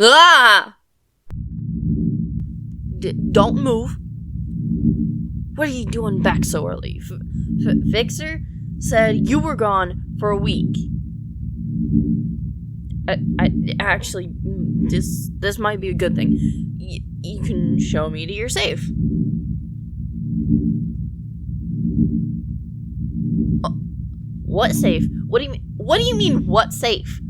Ah! Don't move. What are you doing back so early? Fixer said you were gone for a week. Actually, this might be a good thing. You can show me to your safe. What safe? What do you mean? What do you mean? What safe?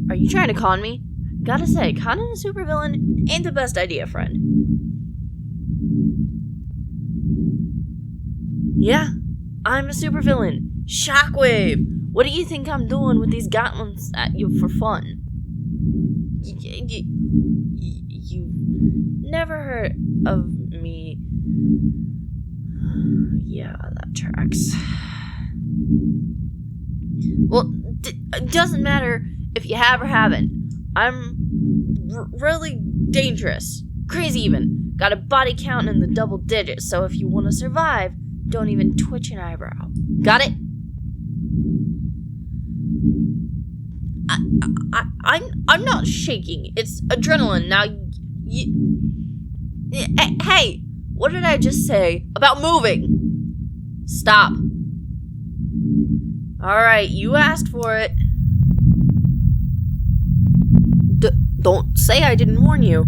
Are you trying to con me? Gotta say, conning a supervillain ain't the best idea, friend. Yeah, I'm a supervillain. Shockwave! What do you think I'm doing with these gauntlets at you for fun? You never heard of me. Yeah, that tracks. Well, it doesn't matter if you have or haven't. I'm really dangerous. Crazy even. Got a body count in the double digits, so if you want to survive, don't even twitch an eyebrow. Got it? I'm not shaking. It's adrenaline. Now, hey, what did I just say about moving? Stop. Alright, you asked for it. Don't say I didn't warn you.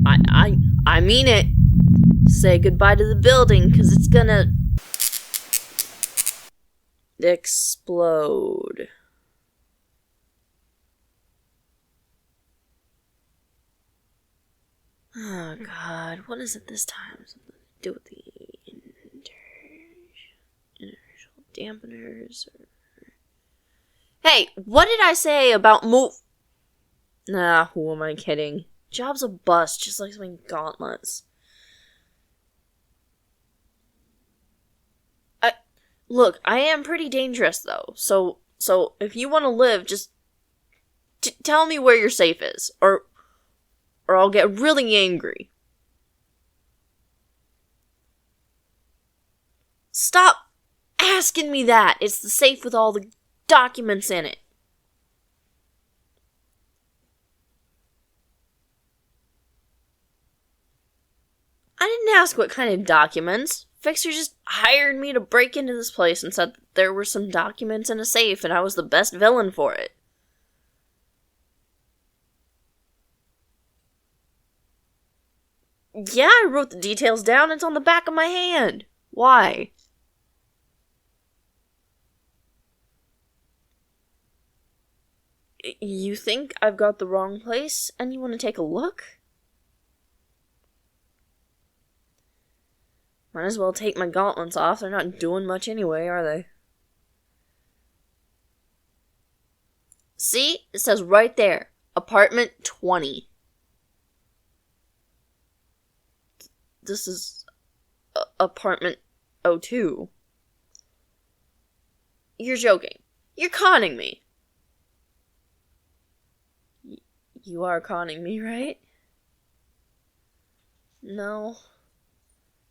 I mean it. Say goodbye to the building, because it's gonna explode. Oh god, what is it this time? Something to do with the inertial dampeners? Hey, what did I say about Nah, who am I kidding? Job's a bust, just like my gauntlets. Look, I am pretty dangerous, though. So if you want to live, just tell me where your safe is, or I'll get really angry. Stop asking me that. It's the safe with all the documents in it. I didn't ask what kind of documents. Fixer just hired me to break into this place and said that there were some documents in a safe and I was the best villain for it. Yeah, I wrote the details down. It's on the back of my hand. Why? You think I've got the wrong place and you want to take a look? Might as well take my gauntlets off. They're not doing much anyway, are they? See? It says right there. Apartment 20. This is apartment 02. You're joking. You're conning me. You are conning me, right? No.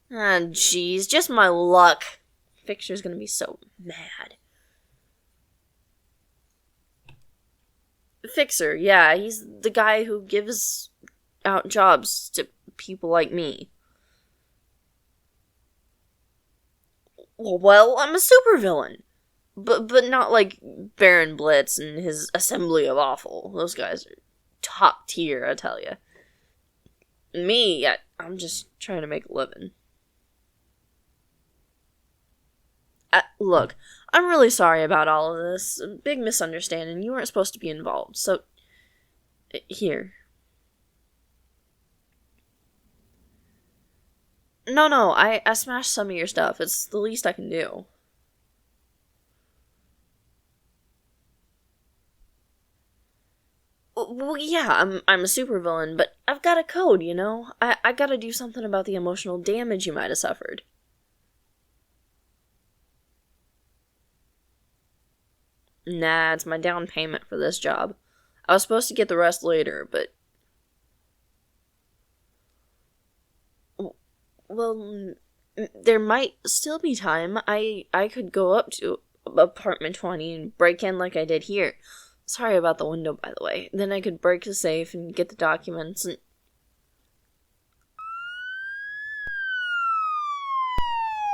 Ah, jeez, just my luck. Fixer's gonna be so mad. Fixer, yeah, he's the guy who gives out jobs to people like me. Well, I'm a supervillain. But not like Baron Blitz and his Assembly of Awful. Those guys are top tier, I tell ya. Me, I'm just trying to make a living. Look, I'm really sorry about all of this. A big misunderstanding. You weren't supposed to be involved. So, here. No, I smashed some of your stuff. It's the least I can do. Well, yeah, I'm a supervillain, but I've got a code, you know? I gotta do something about the emotional damage you might have suffered. Nah, it's my down payment for this job. I was supposed to get the rest later, but... Well, there might still be time. I could go up to apartment 20 and break in like I did here. Sorry about the window, by the way. Then I could break the safe and get the documents and...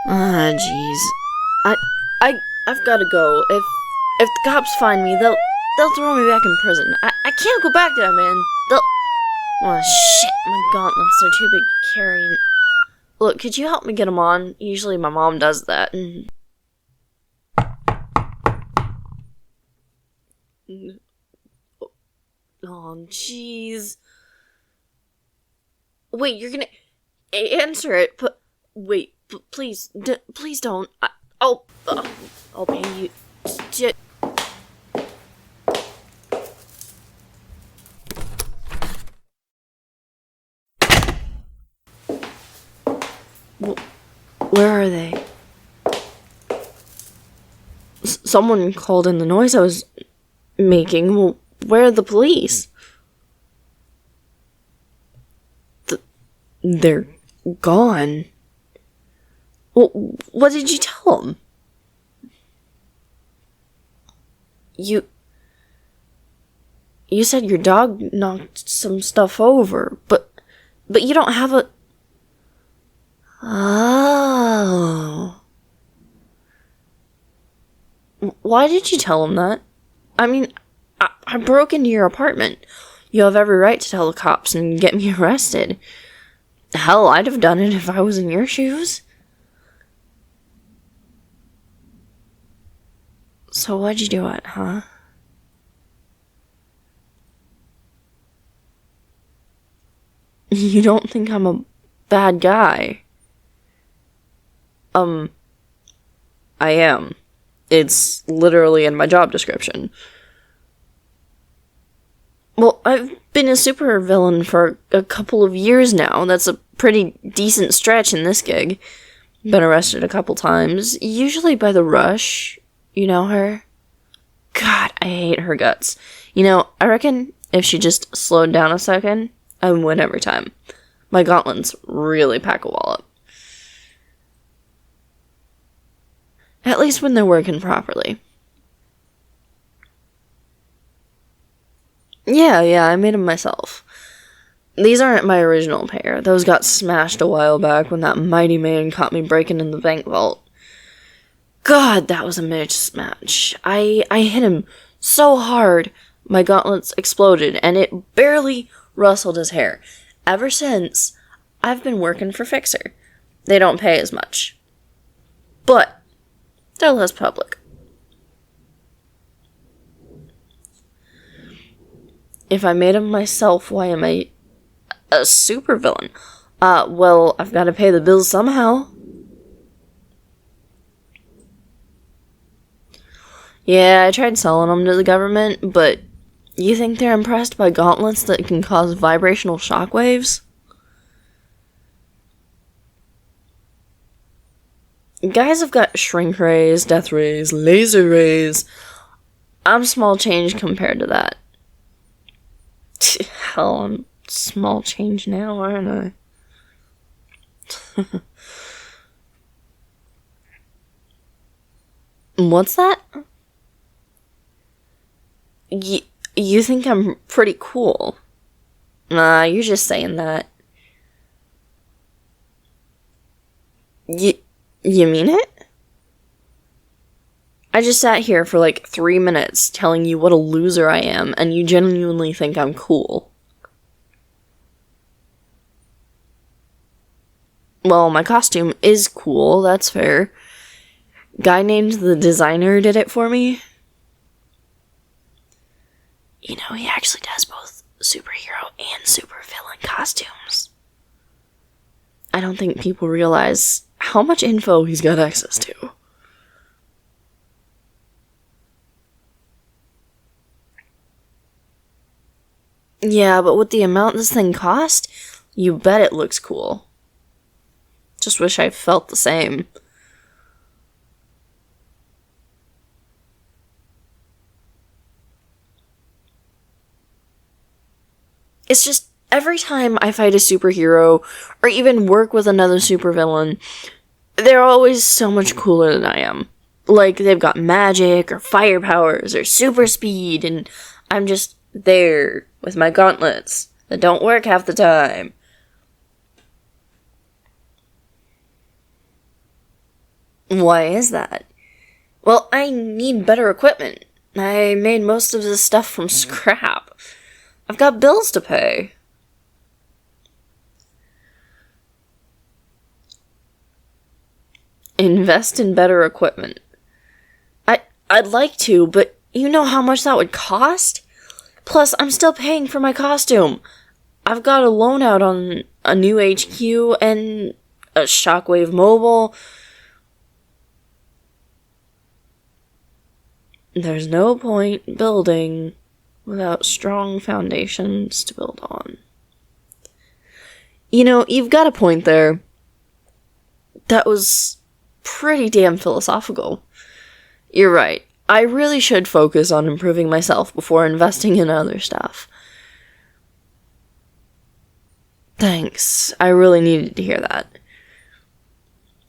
Ah, jeez. I've gotta go. If the cops find me, they'll throw me back in prison. I can't go back there, man. Oh, shit. My gauntlets are too big to carry. Look, could you help me get them on? Usually my mom does that. Oh, jeez. Wait, you're gonna answer it, but wait, please don't. I'll pay you. Where are they? Someone called in the noise I was making. Well, where are the police? They're gone. Well, what did you tell them? You said your dog knocked some stuff over, but you don't have a... Oh. Why did you tell him that? I mean, I broke into your apartment. You have every right to tell the cops and get me arrested. Hell, I'd have done it if I was in your shoes. So why'd you do it, huh? You don't think I'm a bad guy? I am. It's literally in my job description. Well, I've been a supervillain for a couple of years now. That's a pretty decent stretch in this gig. Been arrested a couple times, usually by the Rush. You know her? God, I hate her guts. You know, I reckon if she just slowed down a second, I would win every time. My gauntlets really pack a wallop. At least when they're working properly. Yeah, I made them myself. These aren't my original pair. Those got smashed a while back when that mighty man caught me breaking in the bank vault. God, that was a mismatch. I hit him so hard, my gauntlets exploded, and it barely rustled his hair. Ever since, I've been working for Fixer. They don't pay as much. But they're less public. If I made them myself, why am I a supervillain? Well, I've got to pay the bills somehow. Yeah, I tried selling them to the government, but you think they're impressed by gauntlets that can cause vibrational shockwaves? Guys have got shrink rays, death rays, laser rays. I'm small change compared to that. Hell, I'm small change now, aren't I? What's that? You think I'm pretty cool? Nah, you're just saying that. You mean it? I just sat here for like 3 minutes telling you what a loser I am, and you genuinely think I'm cool. Well, my costume is cool, that's fair. Guy named the designer did it for me. You know, he actually does both superhero and supervillain costumes. I don't think people realize how much info he's got access to. Yeah, but with the amount this thing cost, you bet it looks cool. Just wish I felt the same. It's just, every time I fight a superhero, or even work with another supervillain, they're always so much cooler than I am. Like they've got magic or fire powers or super speed, and I'm just there with my gauntlets that don't work half the time. Why is that? Well, I need better equipment. I made most of this stuff from scrap. I've got bills to pay. Invest in better equipment. I'd like to, but you know how much that would cost? Plus, I'm still paying for my costume. I've got a loan out on a new HQ and a Shockwave mobile. There's no point building without strong foundations to build on. You know, you've got a point there. That was pretty damn philosophical. You're right. I really should focus on improving myself before investing in other stuff. Thanks. I really needed to hear that.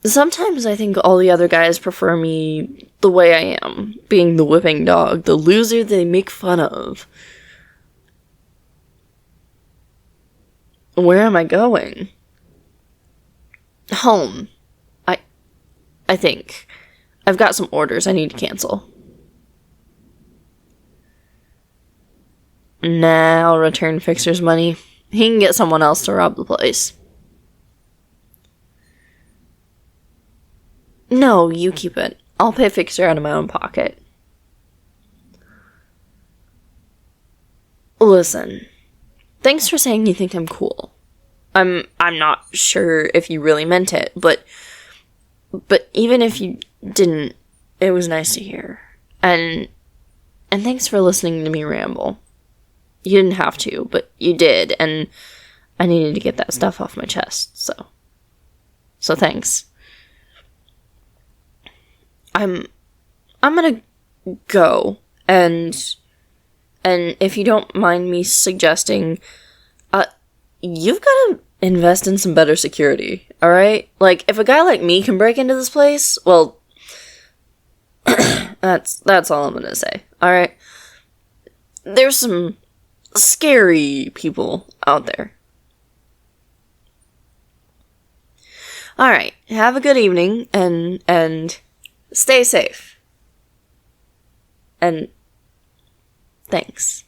Sometimes I think all the other guys prefer me the way I am, being the whipping dog, the loser they make fun of. Where am I going? Home. I think. I've got some orders I need to cancel. Nah, I'll return Fixer's money. He can get someone else to rob the place. No, you keep it. I'll pay Fixer out of my own pocket. Listen, thanks for saying you think I'm cool. I'm not sure if you really meant it, but even if you didn't, it was nice to hear. And thanks for listening to me ramble. You didn't have to, but you did, and I needed to get that stuff off my chest, so thanks. I'm gonna go, and if you don't mind me suggesting, you've gotta invest in some better security, alright? Like, if a guy like me can break into this place, well, that's all I'm gonna say, alright? There's some scary people out there. Alright, have a good evening, and stay safe. And thanks.